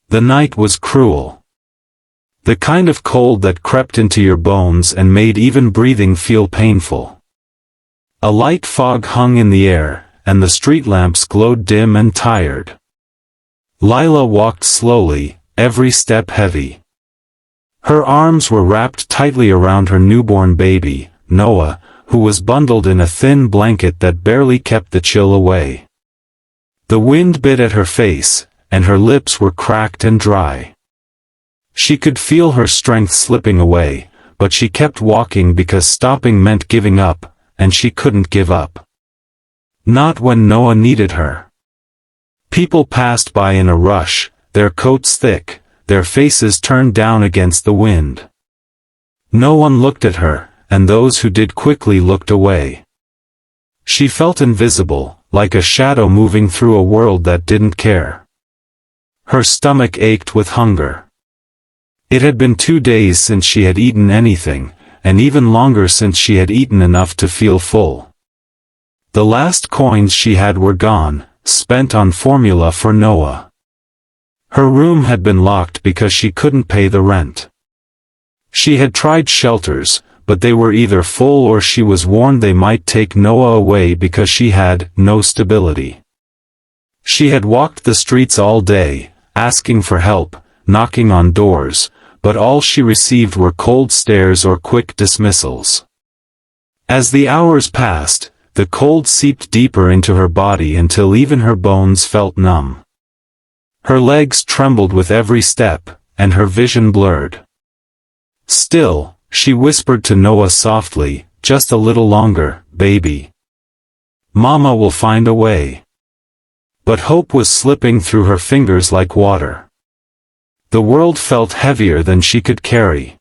The night was cruel. The kind of cold that crept into your bones and made even breathing feel painful. A light fog hung in the air, and the street lamps glowed dim and tired. Lila walked slowly, every step heavy. Her arms were wrapped tightly around her newborn baby, Noah, who was bundled in a thin blanket that barely kept the chill away. The wind bit at her face, and her lips were cracked and dry. She could feel her strength slipping away, but she kept walking because stopping meant giving up, and she couldn't give up. Not when Noah needed her. People passed by in a rush, their coats thick, their faces turned down against the wind. No one looked at her, and those who did quickly looked away. She felt invisible, like a shadow moving through a world that didn't care. Her stomach ached with hunger. It had been 2 days since she had eaten anything, and even longer since she had eaten enough to feel full. The last coins she had were gone, spent on formula for Noah. Her room had been locked because she couldn't pay the rent. She had tried shelters, but they were either full or she was warned they might take Noah away because she had no stability. She had walked the streets all day, asking for help, knocking on doors, but all she received were cold stares or quick dismissals. As the hours passed, the cold seeped deeper into her body until even her bones felt numb. Her legs trembled with every step, and her vision blurred. Still, she whispered to Noah softly, "Just a little longer, baby. Mama will find a way." But hope was slipping through her fingers like water. The world felt heavier than she could carry.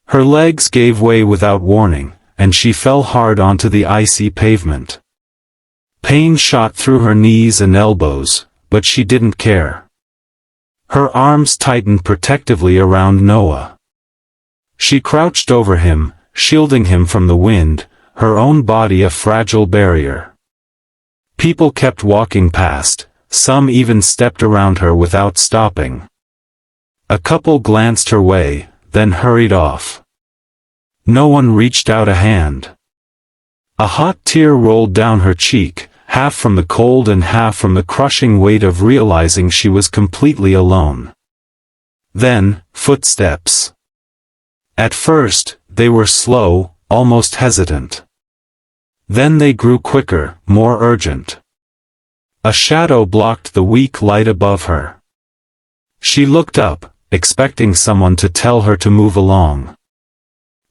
Her legs gave way without warning, and she fell hard onto the icy pavement. Pain shot through her knees and elbows, but she didn't care. Her arms tightened protectively around Noah. She crouched over him, shielding him from the wind, her own body a fragile barrier. People kept walking past, some even stepped around her without stopping. A couple glanced her way, then hurried off. No one reached out a hand. A hot tear rolled down her cheek, half from the cold and half from the crushing weight of realizing she was completely alone. Then, footsteps. At first, they were slow, almost hesitant. Then they grew quicker, more urgent. A shadow blocked the weak light above her. She looked up, expecting someone to tell her to move along.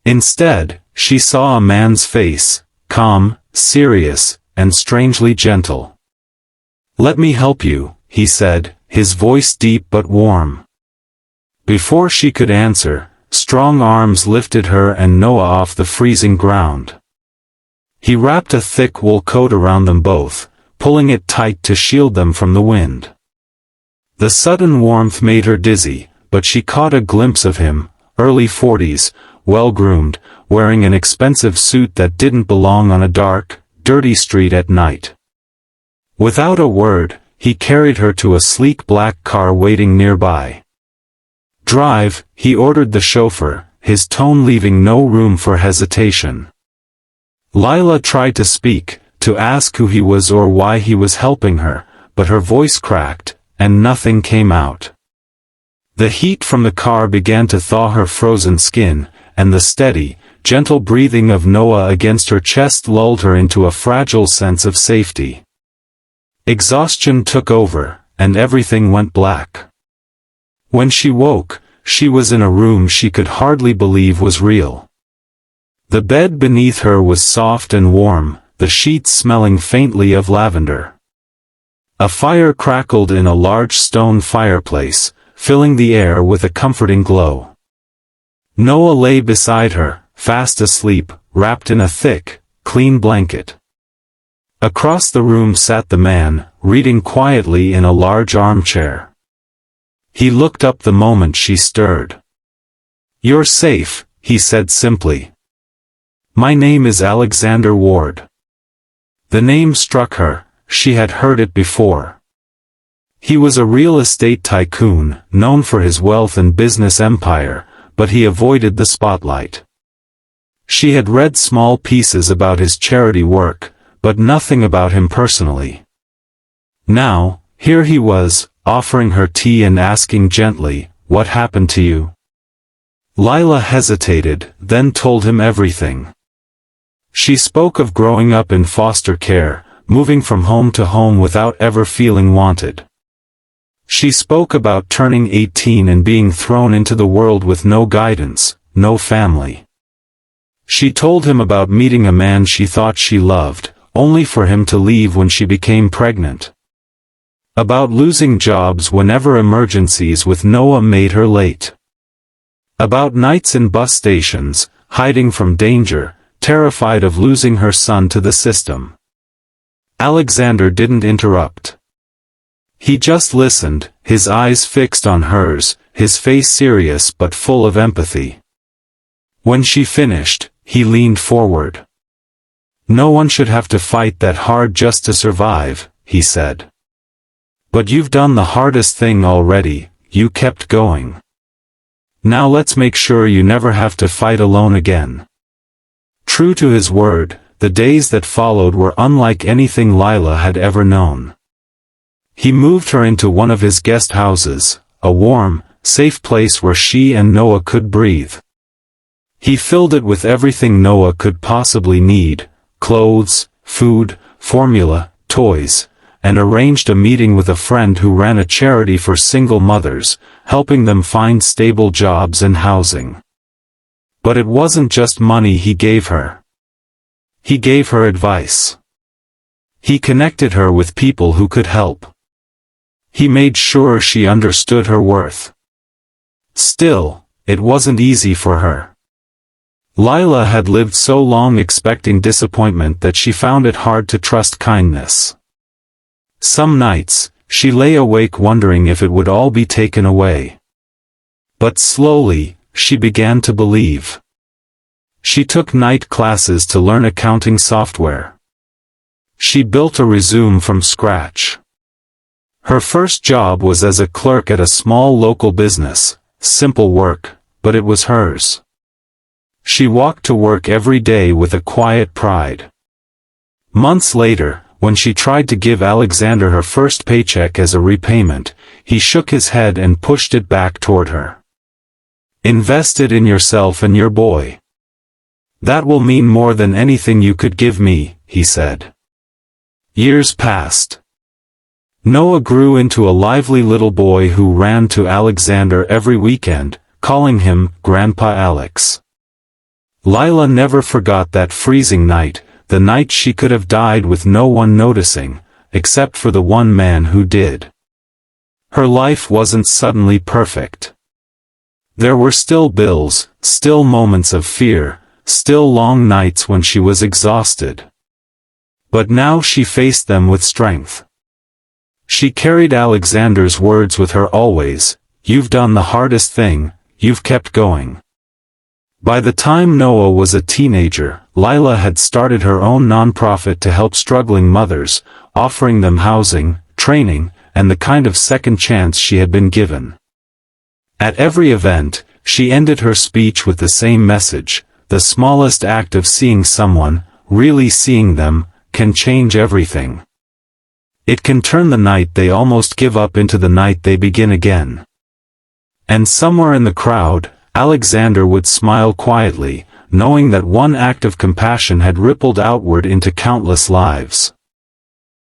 Instead, she saw a man's face, calm, serious, and strangely gentle. "Let me help you," he said, his voice deep but warm. Before she could answer, strong arms lifted her and Noah off the freezing ground. He wrapped a thick wool coat around them both, pulling it tight to shield them from the wind. The sudden warmth made her dizzy, but she caught a glimpse of him, early 40s, well-groomed, wearing an expensive suit that didn't belong on a dark, dirty street at night. Without a word, he carried her to a sleek black car waiting nearby. "Drive," he ordered the chauffeur, his tone leaving no room for hesitation. Lila tried to speak, to ask who he was or why he was helping her, but her voice cracked, and nothing came out. The heat from the car began to thaw her frozen skin, and the steady, gentle breathing of Noah against her chest lulled her into a fragile sense of safety. Exhaustion took over, and everything went black. When she woke, she was in a room she could hardly believe was real. The bed beneath her was soft and warm, the sheets smelling faintly of lavender. A fire crackled in a large stone fireplace, filling the air with a comforting glow. Noah lay beside her, fast asleep, wrapped in a thick, clean blanket. Across the room sat the man, reading quietly in a large armchair. He looked up the moment she stirred. "You're safe," he said simply. "My name is Alexander Ward." The name struck her, she had heard it before. He was a real estate tycoon, known for his wealth and business empire, but he avoided the spotlight. She had read small pieces about his charity work, but nothing about him personally. Now, here he was, offering her tea and asking gently, "What happened to you?" Lila hesitated, then told him everything. She spoke of growing up in foster care, moving from home to home without ever feeling wanted. She spoke about turning 18 and being thrown into the world with no guidance, no family. She told him about meeting a man she thought she loved, only for him to leave when she became pregnant. About losing jobs whenever emergencies with Noah made her late. About nights in bus stations, hiding from danger, terrified of losing her son to the system. Alexander didn't interrupt. He just listened, his eyes fixed on hers, his face serious but full of empathy. When she finished, he leaned forward. "No one should have to fight that hard just to survive," he said. "But you've done the hardest thing already, you kept going. Now let's make sure you never have to fight alone again." True to his word, the days that followed were unlike anything Lila had ever known. He moved her into one of his guest houses, a warm, safe place where she and Noah could breathe. He filled it with everything Noah could possibly need: clothes, food, formula, toys, and arranged a meeting with a friend who ran a charity for single mothers, helping them find stable jobs and housing. But it wasn't just money he gave her. He gave her advice. He connected her with people who could help. He made sure she understood her worth. Still, it wasn't easy for her. Lila had lived so long expecting disappointment that she found it hard to trust kindness. Some nights, she lay awake wondering if it would all be taken away. But slowly, she began to believe. She took night classes to learn accounting software. She built a resume from scratch. Her first job was as a clerk at a small local business, simple work, but it was hers. She walked to work every day with a quiet pride. Months later, when she tried to give Alexander her first paycheck as a repayment, he shook his head and pushed it back toward her. "Invest it in yourself and your boy. That will mean more than anything you could give me," he said. Years passed. Noah grew into a lively little boy who ran to Alexander every weekend, calling him Grandpa Alex. Lila never forgot that freezing night, the night she could have died with no one noticing, except for the one man who did. Her life wasn't suddenly perfect. There were still bills, still moments of fear, still long nights when she was exhausted. But now she faced them with strength. She carried Alexander's words with her always: "You've done the hardest thing, you've kept going." By the time Noah was a teenager, Lila had started her own nonprofit to help struggling mothers, offering them housing, training, and the kind of second chance she had been given. At every event, she ended her speech with the same message: the smallest act of seeing someone, really seeing them, can change everything. It can turn the night they almost give up into the night they begin again. And somewhere in the crowd, Alexander would smile quietly, knowing that one act of compassion had rippled outward into countless lives.